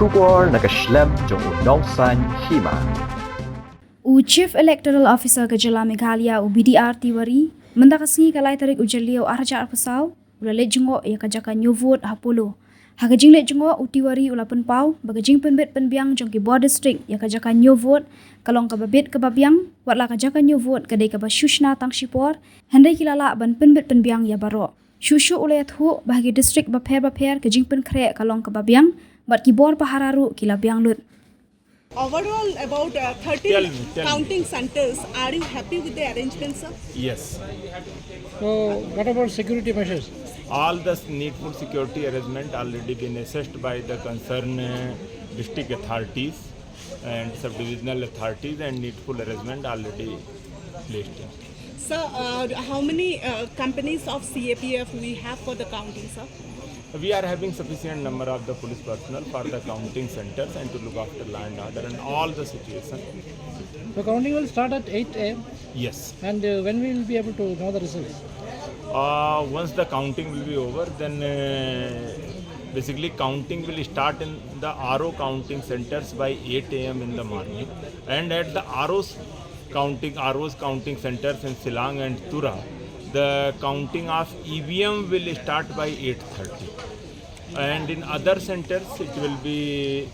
Shubor nakaslem jong unongsan hima. Chief Electoral Officer Kejala Meghalaya BDR Tiwari mendakasi kalai tarik ujaliau arja arpasau ulale jengo ya kajaka new vote hapolo. Hagajing le jengo utiwari ulapan pau bagajing penbet penbiang jong ki border district ya kajaka new vote kalong kababit kebabiang watla kajaka new vote kadai kaba shushna tang shipor handai kilala ban penbet penbiang ya baro. Shushu ulayat hu bahagi district baper kajing pen kre kalong kababiang bat kibor pahararu kilabiang lut. Overall, about 13 counting centers. Are you happy with the arrangements, sir? Yes. So, what about security measures? All the needful security arrangement already been assessed by the concerned district authorities and subdivisional authorities, and needful arrangement already placed. Sir, how many companies of CAPF we have for the counting, sir? We are having sufficient number of the police personnel for the counting centers and to look after law and order and all the situations. The counting will start at 8 a.m. Yes. and when we will be able to know the results? Once the counting will be over, then basically counting will start in the RO counting centers by 8 a.m. in the morning, and at the RO's counting centers in Silang and Tura, the counting of EVM will start by 8:30, and in other centers it will be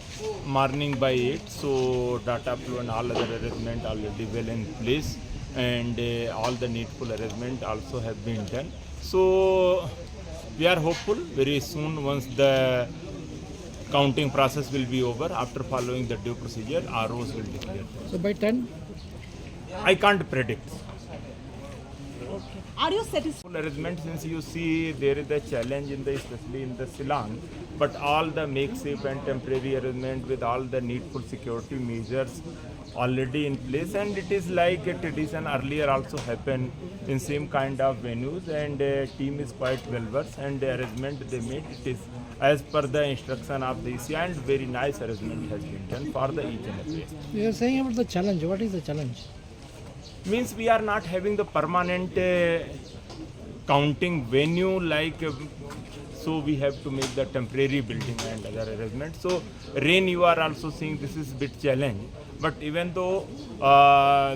morning by 8. So data flow and all other arrangement already well in place, and all the needful arrangement also have been done. So we are hopeful very soon, once the counting process will be over, after following the due procedure, ROs will declare. So by 10? I can't predict. Are you satisfied? Arrangement, since you see there is a challenge especially in the Silang, but all the makeshift and temporary arrangement with all the needful security measures already in place, and it is like a tradition earlier also happened in same kind of venues, and team is quite well versed, and the arrangement they made, it is as per the instruction of the EC, and very nice arrangement has been done for the each and every. You are saying about the challenge. What is the challenge? Means we are not having the permanent counting venue so we have to make the temporary building and other arrangements. So rain, you are also seeing this is bit challenge, but even though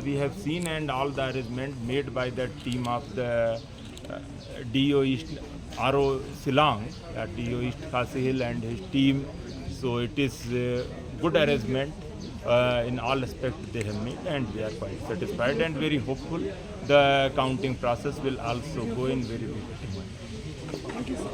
we have seen and all the arrangement made by the team of the DO East RO Silang, DO East Khasi Hill and his team, so it is good arrangement. In all aspects they have made, and we are quite satisfied and very hopeful the counting process will also go in very good. Thank you, sir.